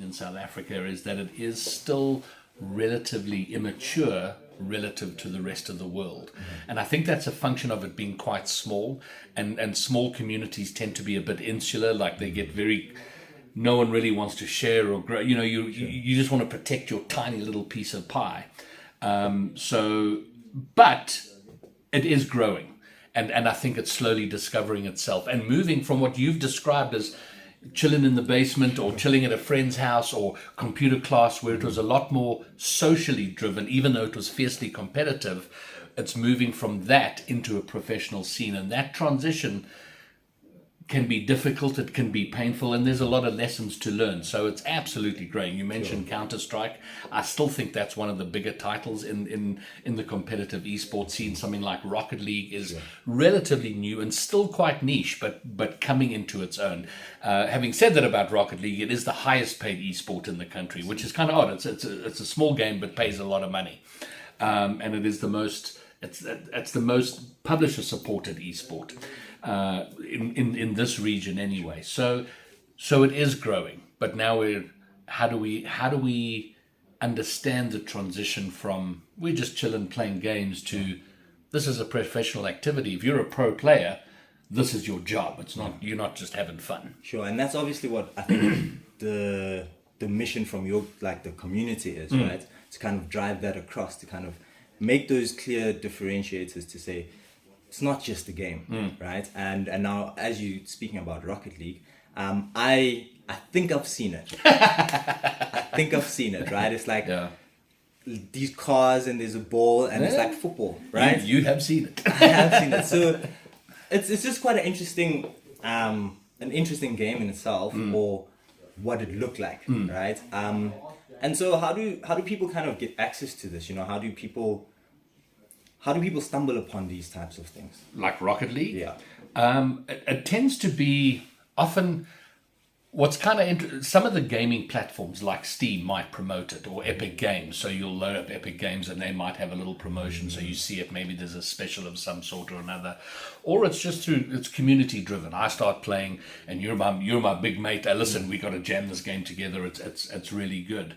in South Africa is that it is still relatively immature relative to the rest of the world. And I think that's a function of it being quite small, and small communities tend to be a bit insular, like they get very, no one really wants to share or grow. You just want to protect your tiny little piece of pie. But it is growing, and I think it's slowly discovering itself and moving from what you've described as chilling in the basement or chilling at a friend's house or computer class, where it was a lot more socially driven, even though it was fiercely competitive. It's moving from that into a professional scene, and that transition can be difficult, it can be painful, and there's a lot of lessons to learn. So it's absolutely great. You mentioned Counter-Strike. I still think that's one of the bigger titles in the competitive esports scene. Something like Rocket League is relatively new and still quite niche, but coming into its own. Having said that about Rocket League, it is the highest paid esport in the country, which is kind of odd. It's a small game but pays a lot of money, and it is the most. It's the most publisher supported esport. In this region anyway, so it is growing. But now how do we understand the transition from we're just chilling playing games to this is a professional activity. If you're a pro player, this is your job. It's not, you're not just having fun. Sure, and that's obviously what I think the mission from your the community is, right? To kind of drive that across, to kind of make those clear differentiators, to say it's not just a game, right? And now, as you speaking about Rocket League, I think I've seen it. Right? It's like these cars and there's a ball and it's like football, right? You have seen it. I have seen it. So it's just quite an interesting game in itself, or what it looked like, right? And so how do people kind of get access to this? How do people stumble upon these types of things? Like Rocket League? Yeah. It tends to be often what's kind of some of the gaming platforms like Steam might promote it, or Epic Games. So you'll load up Epic Games and they might have a little promotion. So you see it, maybe there's a special of some sort or another. Or it's just it's community driven. I start playing and you're my big mate. Listen, we got to jam this game together. It's really good.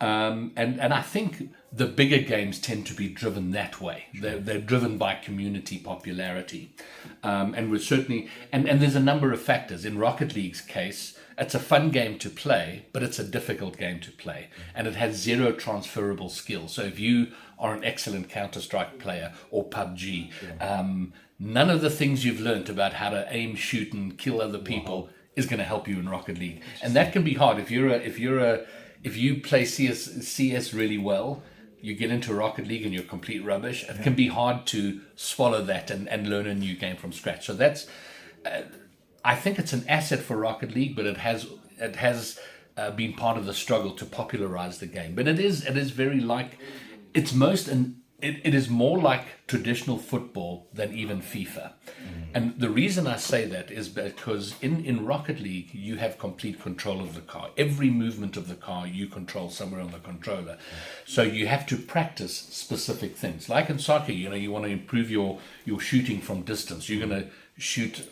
And I think the bigger games tend to be driven that way. They're driven by community popularity. And we're certainly, and there's a number of factors. In Rocket League's case, it's a fun game to play, but it's a difficult game to play. And it has zero transferable skills. So if you are an excellent Counter-Strike player or PUBG, none of the things you've learned about how to aim, shoot, and kill other people is going to help you in Rocket League. And that can be hard. If you play CS really well, you get into Rocket League and you're complete rubbish, it can be hard to swallow that and learn a new game from scratch. So that's, I think it's an asset for Rocket League, but it has been part of the struggle to popularize the game. But it is very like, it is more like traditional football than even FIFA. And the reason I say that is because in Rocket League, you have complete control of the car. Every movement of the car, you control somewhere on the controller. So you have to practice specific things. Like in soccer, you want to improve your shooting from distance. You're going to shoot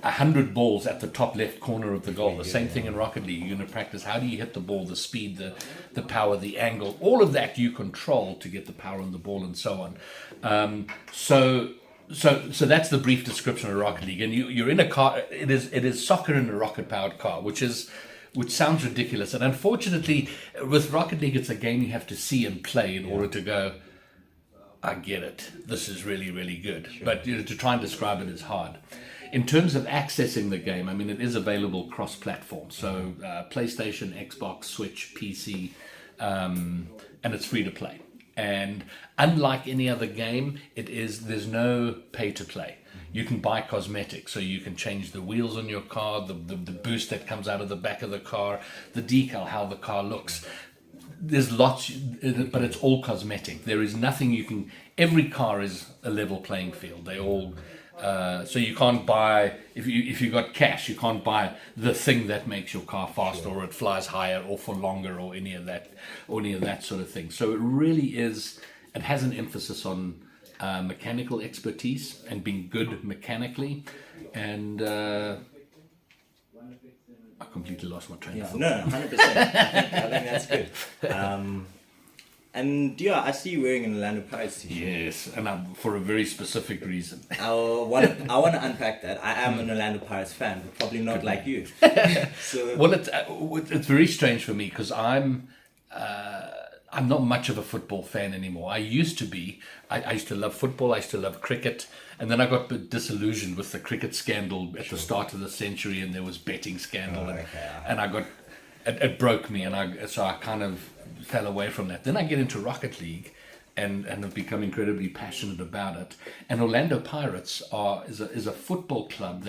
100 balls at the top left corner of the goal. The same thing in Rocket League. You're going to practice how do you hit the ball, the speed, the power, the angle. All of that you control to get the power on the ball and so on. So that's the brief description of Rocket League. And you're in a car. It is soccer in a rocket-powered car, which sounds ridiculous. And unfortunately, with Rocket League, it's a game you have to see and play in order to go, I get it. This is really, really good. Sure. But to try and describe it is hard. In terms of accessing the game, I mean, it is available cross-platform. So PlayStation, Xbox, Switch, PC, and it's free to play. And unlike any other game, there's no pay to play. You can buy cosmetics, so you can change the wheels on your car, the boost that comes out of the back of the car, the decal, how the car looks. There's lots, but it's all cosmetic. There is nothing every car is a level playing field. They all, so you can't buy, if you got cash, you can't buy the thing that makes your car faster, or it flies higher or for longer, or any of that sort of thing. So it really is, it has an emphasis on mechanical expertise and being good mechanically, and I completely lost my train of Yeah, thought. no, 100%. I think that's good. And yeah, I see you wearing an Orlando Pirates t-shirt. Yes, and for a very specific reason. I want to unpack that. I am an Orlando Pirates fan, but probably not like you. So Well, it's very strange for me because I'm not much of a football fan anymore. I used to be. I used to love football. I used to love cricket. And then I got a bit disillusioned with the cricket scandal at the start of the century, and there was betting scandal. And I got, it broke me, so I kind of fell away from that. Then I get into Rocket League and have become incredibly passionate about it. And Orlando Pirates is a football club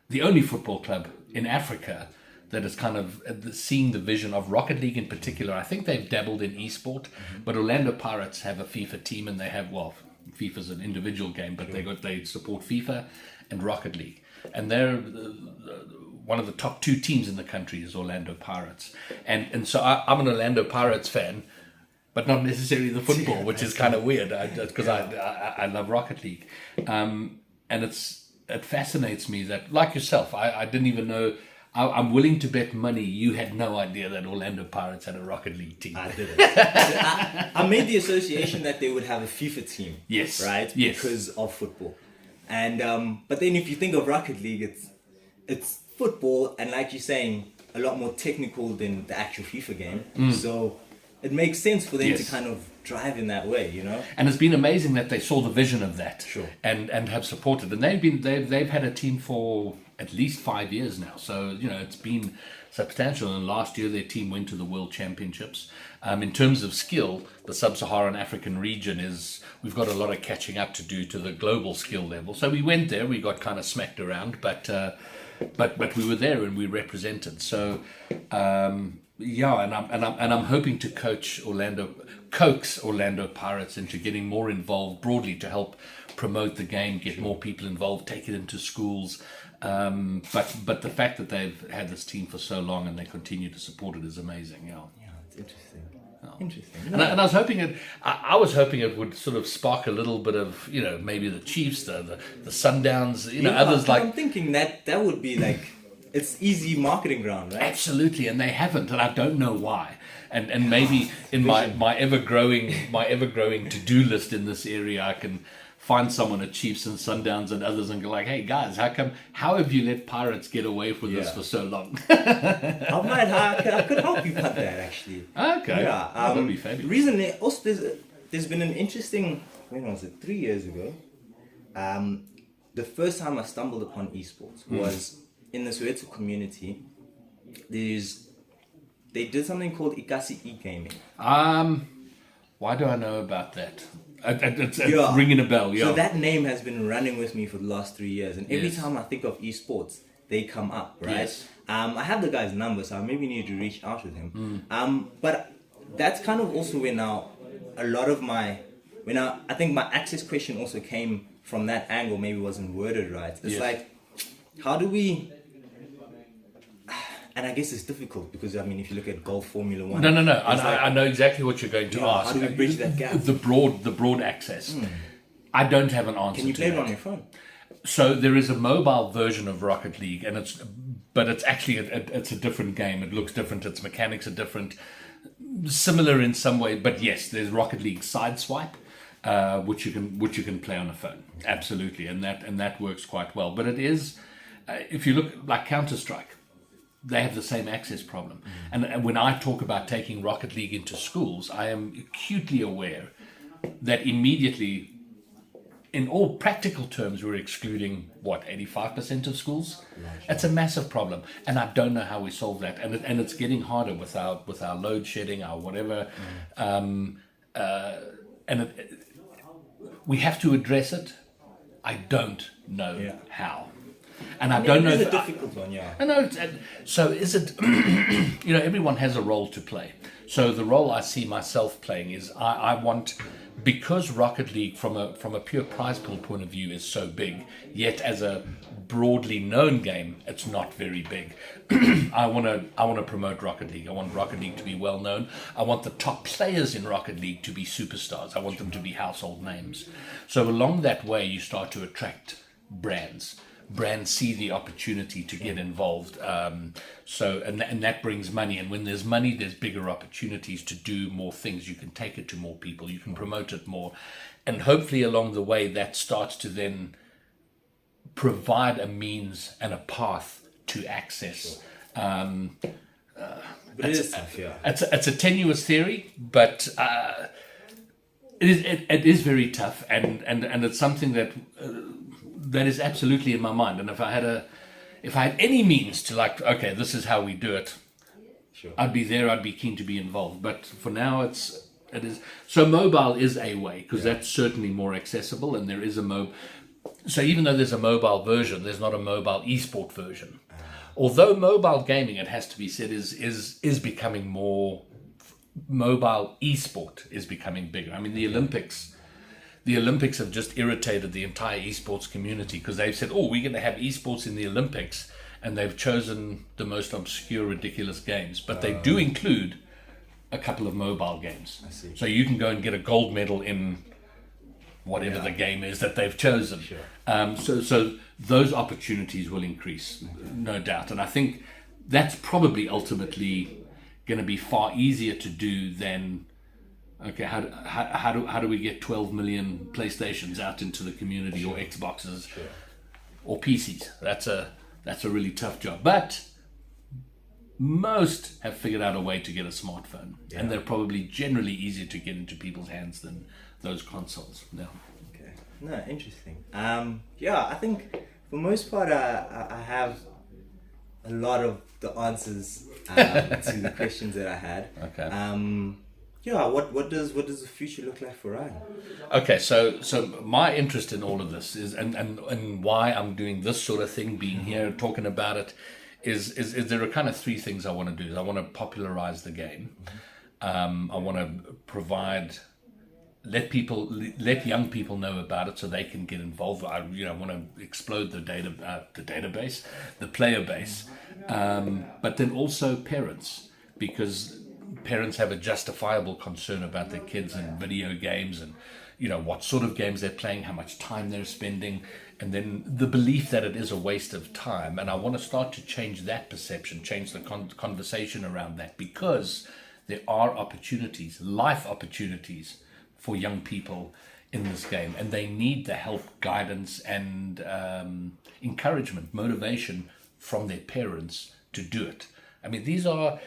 the only football club in Africa that is kind of seeing the vision of Rocket League in particular. I think they've dabbled in esport, but Orlando Pirates have a FIFA team, and they have, well, FIFA's an individual game, but they support FIFA and Rocket League. And they're one of the top two teams in the country is Orlando Pirates. And so I'm an Orlando Pirates fan, but not necessarily the football, which is kind of weird because I love Rocket League. And it fascinates me that, like yourself, I didn't even know. I'm willing to bet money you had no idea that Orlando Pirates had a Rocket League team. I didn't. I made the association that they would have a FIFA team. Yes. Right? Yes. Because of football. And but then if you think of Rocket League, it's football, and like you're saying, a lot more technical than the actual FIFA game. So it makes sense for them to kind of drive in that way, you know. And it's been amazing that they saw the vision of that, Sure. and have supported. And they've had a team for at least 5 years now. So it's been substantial. And last year their team went to the World Championships. In terms of skill, the Sub-Saharan African region we've got a lot of catching up to do to the global skill level. So we went there, we got kind of smacked around, but we were there and we represented. So yeah, and I'm hoping to coax Orlando Pirates into getting more involved broadly to help promote the game, get more people involved, take it into schools. But the fact that they've had this team for so long and they continue to support it is amazing. Yeah, it's interesting. Interesting. And I was hoping I was hoping it would sort of spark a little bit of maybe the Chiefs, the Sundowns, others like. I'm thinking that would be like it's easy marketing ground, right? Absolutely, and they haven't, and I don't know why. And maybe in my ever growing to-do list in this area, I can find someone at Chiefs and Sundowns and others and go like, hey guys, how have you let Pirates get away with this for so long? I could help you cut that actually. Okay. Yeah. That would be fabulous. The reason also there's been an interesting, when was it, 3 years ago, the first time I stumbled upon esports was in the Soweto community. They did something called Ikasi e-gaming. Why do I know about that? It's ringing a bell, yeah. So that name has been running with me for the last 3 years, and every time I think of esports, they come up, right? Yes. I have the guy's number, so I maybe need to reach out with him. But that's kind of also where now a lot of I think my access question also came from that angle, maybe wasn't worded right. It's like, how do we... And I guess it's difficult because, I mean, if you look at golf Formula 1... No. I know exactly what you're going to ask. How do we bridge that gap? The broad access. I don't have an answer. Can you play to it that. on your phone? So there is a mobile version of Rocket League, and it's actually it's a different game. It looks different. Its mechanics are different, similar in some way. But yes, there's Rocket League Sideswipe, which you can play on a phone. Absolutely, and that works quite well. But it is, if you look like Counter-Strike, they have the same access problem. And when I talk about taking Rocket League into schools, I am acutely aware that immediately, in all practical terms, we're excluding 85% of schools. It's a massive problem, and I don't know how we solve that. And it's getting harder with our load shedding, our whatever. We have to address it. I don't know how. And I don't know. It's a difficult one, yeah. I know. So is it? Everyone has a role to play. So the role I see myself playing is I want, because Rocket League from a pure prize pool point of view is so big, yet as a broadly known game, it's not very big. I want to promote Rocket League. I want Rocket League to be well known. I want the top players in Rocket League to be superstars. I want them to be household names. So along that way, you start to attract brands. brands see the opportunity to get involved. And that brings money. And when there's money, there's bigger opportunities to do more things. You can take it to more people. You can promote it more. And hopefully along the way, that starts to then provide a means and a path to access. But it is tough, yeah. It's a tenuous theory, but it is very tough, and it's something that is absolutely in my mind. And if I had any means to, like, okay, this is how we do it, Sure. I'd be there. I'd be keen to be involved. But for now, it is. So mobile is a way, because that's certainly more accessible, and there is a So even though there's a mobile version, there's not a mobile esport version. Although mobile gaming, it has to be said, is becoming more. Mobile esport is becoming bigger. I mean, the Olympics have just irritated the entire esports community, because they've said, "Oh, we're going to have esports in the Olympics," and they've chosen the most obscure, ridiculous games. But they do include a couple of mobile games, I see. so you can go and get a gold medal in whatever the game is that they've chosen. Sure. So those opportunities will increase, no doubt. And I think that's probably ultimately going to be far easier to do than, okay, how do we get 12 million PlayStations out into the community, or Xboxes, or PCs? That's a really tough job. But most have figured out a way to get a smartphone, and they're probably generally easier to get into people's hands than those consoles. Yeah. Okay. No, interesting. I think for most part, I have a lot of the answers to the questions that I had. Okay. What does the future look like for Ryan? Okay, so my interest in all of this is, and why I'm doing this sort of thing, being here talking about it, is there are kind of three things I want to do. I want to popularize the game. I want to let young people know about it so they can get involved. I want to explode the database, the player base, but then also parents, because parents have a justifiable concern about their kids and video games, and what sort of games they're playing, how much time they're spending, and then the belief that it is a waste of time. And I want to start to change that perception, change the conversation around that, because there are opportunities, life opportunities, for young people in this game, and they need the help, guidance, and encouragement, motivation from their parents to do it. I mean, these are,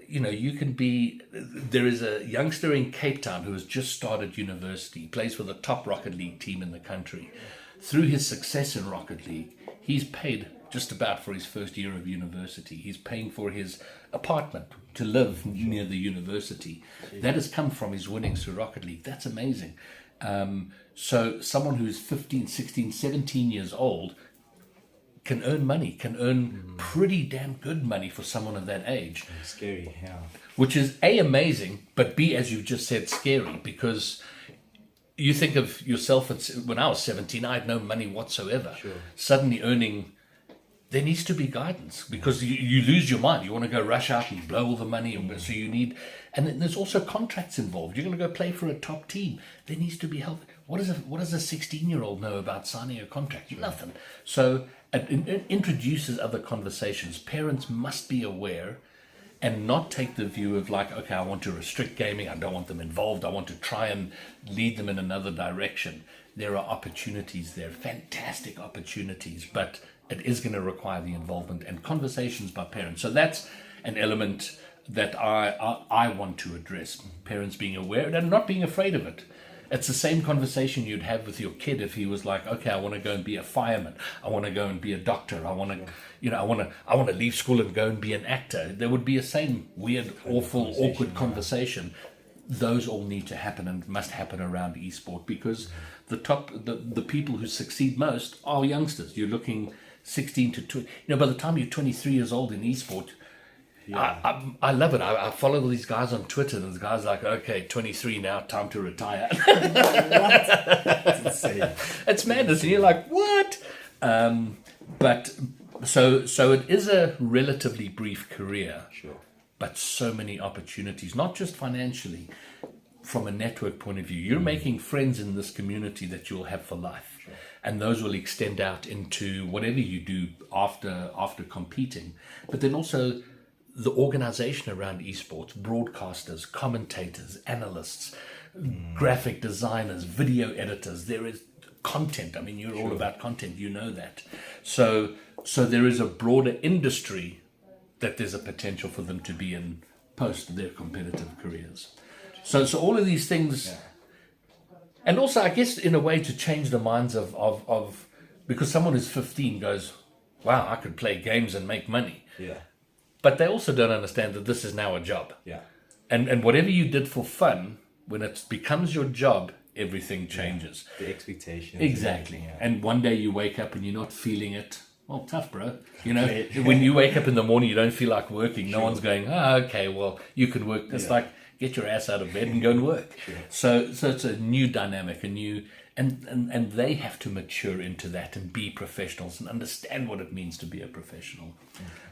there is a youngster in Cape Town who has just started university. He plays for the top Rocket League team in the country. Through his success in Rocket League, he's paid just about for his first year of university. He's paying for his apartment to live near the university. That has come from his winnings through Rocket League. That's amazing. So someone who's 15, 16, 17 years old can earn money, can earn pretty damn good money for someone of that age. Scary, yeah. Which is A, amazing, but B, as you've just said, scary, because you think of yourself, when I was 17, I had no money whatsoever. Sure. Suddenly earning, there needs to be guidance, because you lose your mind. You want to go rush out and blow all the money, so you need, and then there's also contracts involved. You're going to go play for a top team. There needs to be help. What does a 16-year-old know about signing a contract? Sure. Nothing. So it introduces other conversations. Parents must be aware and not take the view of like, okay, I want to restrict gaming. I don't want them involved. I want to try and lead them in another direction. There are opportunities there, fantastic opportunities, but it is going to require the involvement and conversations by parents. So that's an element that I want to address. Parents being aware and not being afraid of it. It's the same conversation you'd have with your kid if he was like, okay, I want to go and be a fireman. I want to go and be a doctor. I want to, I want to leave school and go and be an actor. There would be a same weird, awful, awkward conversation. Those all need to happen and must happen around esport, because the people who succeed most are youngsters. You're looking 16 to 20. By the time you're 23 years old in esport, I love it. I follow these guys on Twitter, and the guys like, okay, 23 now, time to retire. What? That's insane. It's madness, and you're like, what? But so it is a relatively brief career, Sure. but so many opportunities, not just financially, from a network point of view. You're making friends in this community that you'll have for life. Sure. and those will extend out into whatever you do after competing. But then also the organization around esports, broadcasters, commentators, analysts, graphic designers, video editors. There is content. I mean, you're all about content, you know that. So there is a broader industry that there's a potential for them to be in post their competitive careers. So all of these things, and also I guess in a way to change the minds of because someone who's 15 goes, wow, I could play games and make money. Yeah. But they also don't understand that this is now a job. Yeah. And whatever you did for fun, when it becomes your job, everything changes. The expectations. Exactly. Yeah. And one day you wake up and you're not feeling it. Well, tough, bro. You know, when you wake up in the morning, you don't feel like working. No one's going, okay, well, you can work. It's like, get your ass out of bed and go and work. So it's a new dynamic, a new, and they have to mature into that and be professionals and understand what it means to be a professional.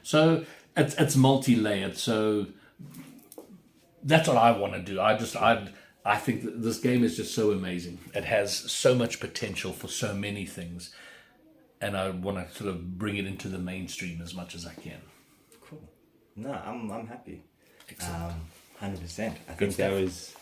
So it's multi-layered. So that's what I want to do. I think that this game is just so amazing. It has so much potential for so many things. And I want to sort of bring it into the mainstream as much as I can. Cool. No, I'm happy. Excellent. 100%. I Good think stuff. that was